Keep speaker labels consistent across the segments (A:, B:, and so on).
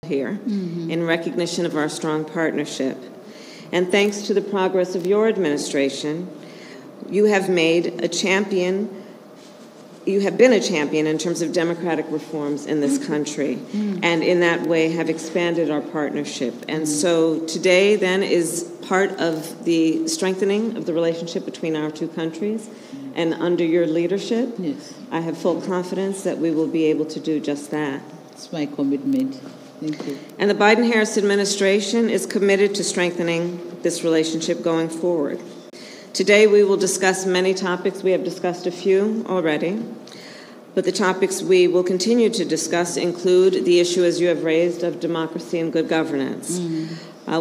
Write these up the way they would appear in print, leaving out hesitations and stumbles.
A: here in recognition of our strong partnership. And thanks to the progress of your administration, you have been a champion in terms of democratic reforms in this country, and in that way have expanded our partnership. And so today then is part of the strengthening of the relationship between our two countries, and under your leadership, I have full confidence that we will be able to do just that.
B: It's my commitment. Thank you.
A: And the Biden-Harris administration is committed to strengthening this relationship going forward. Today we will discuss many topics. We have discussed a few already, but the topics we will continue to discuss include the issue, as you have raised, of democracy and good governance.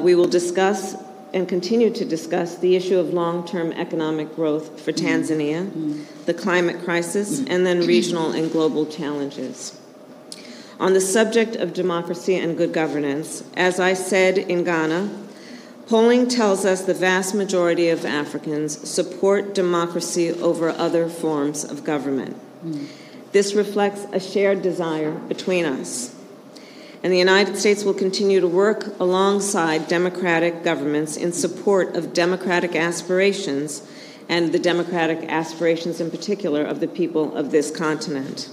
A: We will discuss and continue to discuss the issue of long-term economic growth for Tanzania, the climate crisis, and then regional and global challenges. On the subject of democracy and good governance, as I said in Ghana, polling tells us the vast majority of Africans support democracy over other forms of government. This reflects a shared desire between us. And the United States will continue to work alongside democratic governments in support of democratic aspirations, and the democratic aspirations in particular of the people of this continent.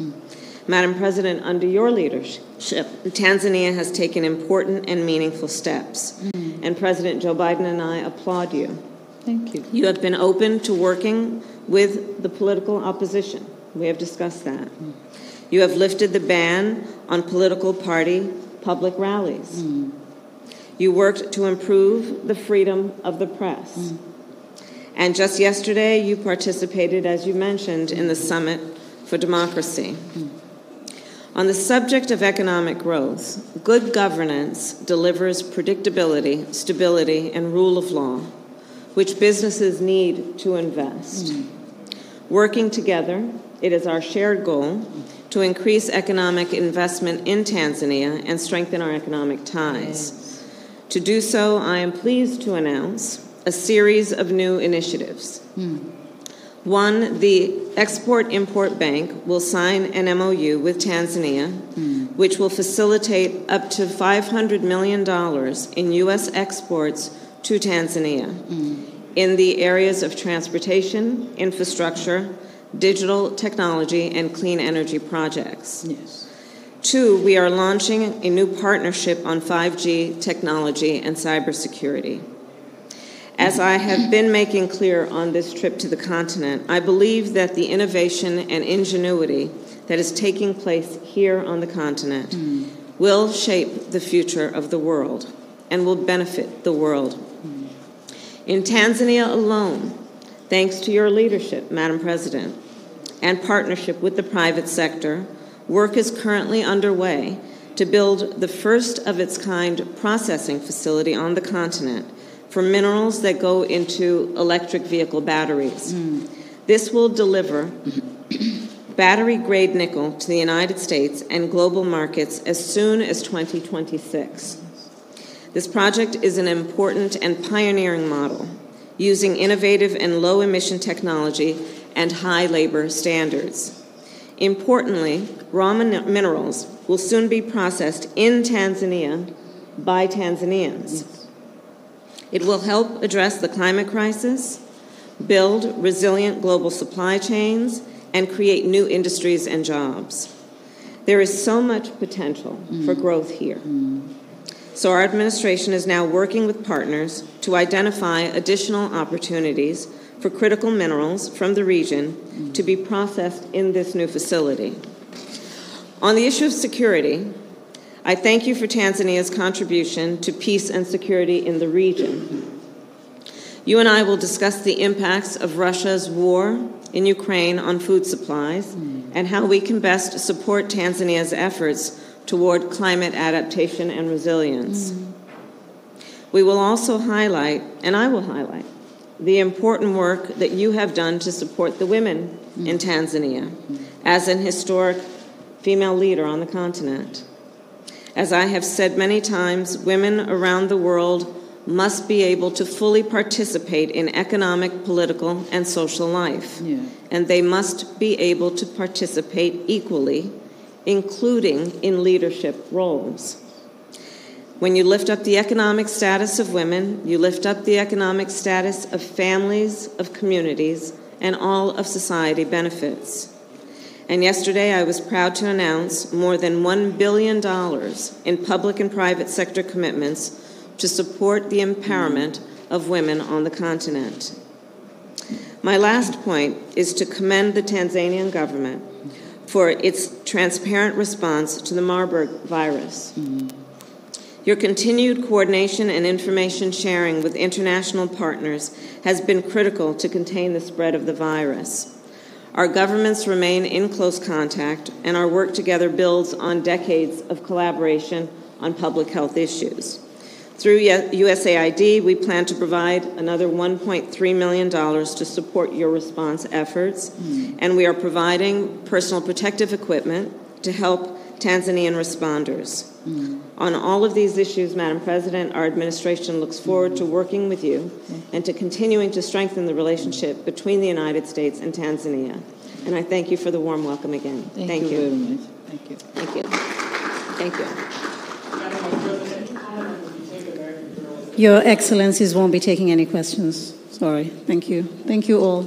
A: Madam President, under your leadership, Tanzania has taken important and meaningful steps, and President Joe Biden and I applaud you.
B: Thank you.
A: You have been open to working with the political opposition. We have discussed that. You have lifted the ban on political party public rallies. You worked to improve the freedom of the press. And just yesterday, you participated, as you mentioned, in the Summit for Democracy. On the subject of economic growth, good governance delivers predictability, stability, and rule of law, which businesses need to invest. Working together, it is our shared goal to increase economic investment in Tanzania and strengthen our economic ties. To do so, I am pleased to announce a series of new initiatives. One, the Export-Import Bank will sign an MOU with Tanzania, which will facilitate up to $500 million in U.S. exports to Tanzania in the areas of transportation, infrastructure, digital technology, and clean energy projects. Two, we are launching a new partnership on 5G technology and cybersecurity. As I have been making clear on this trip to the continent, I believe that the innovation and ingenuity that is taking place here on the continent will shape the future of the world and will benefit the world. In Tanzania alone, thanks to your leadership, Madam President, and partnership with the private sector, work is currently underway to build the first of its kind processing facility on the continent for minerals that go into electric vehicle batteries. This will deliver battery-grade nickel to the United States and global markets as soon as 2026. This project is an important and pioneering model, using innovative and low-emission technology and high labor standards. Importantly, raw minerals will soon be processed in Tanzania by Tanzanians. It will help address the climate crisis, build resilient global supply chains, and create new industries and jobs. There is so much potential for growth here. So our administration is now working with partners to identify additional opportunities for critical minerals from the region to be processed in this new facility. On the issue of security, I thank you for Tanzania's contribution to peace and security in the region. You and I will discuss the impacts of Russia's war in Ukraine on food supplies and how we can best support Tanzania's efforts toward climate adaptation and resilience. We will also highlight, and I will highlight, the important work that you have done to support the women in Tanzania as an historic female leader on the continent. As I have said many times, women around the world must be able to fully participate in economic, political, and social life. And they must be able to participate equally, including in leadership roles. When you lift up the economic status of women, you lift up the economic status of families, of communities, and all of society benefits. And yesterday I was proud to announce more than $1 billion in public and private sector commitments to support the empowerment of women on the continent. My last point is to commend the Tanzanian government for its transparent response to the Marburg virus. Your continued coordination and information sharing with international partners has been critical to contain the spread of the virus. Our governments remain in close contact, and our work together builds on decades of collaboration on public health issues. Through USAID, we plan to provide another $1.3 million to support your response efforts, and we are providing personal protective equipment to help Tanzanian responders. On all of these issues, Madam President, our administration looks forward to working with you and to continuing to strengthen the relationship between the United States and Tanzania. And I thank you for the warm welcome again.
B: Thank you very much. Thank you.
A: Thank you. Thank you.
C: Your Excellencies won't be taking any questions. Sorry. Thank you. Thank you all.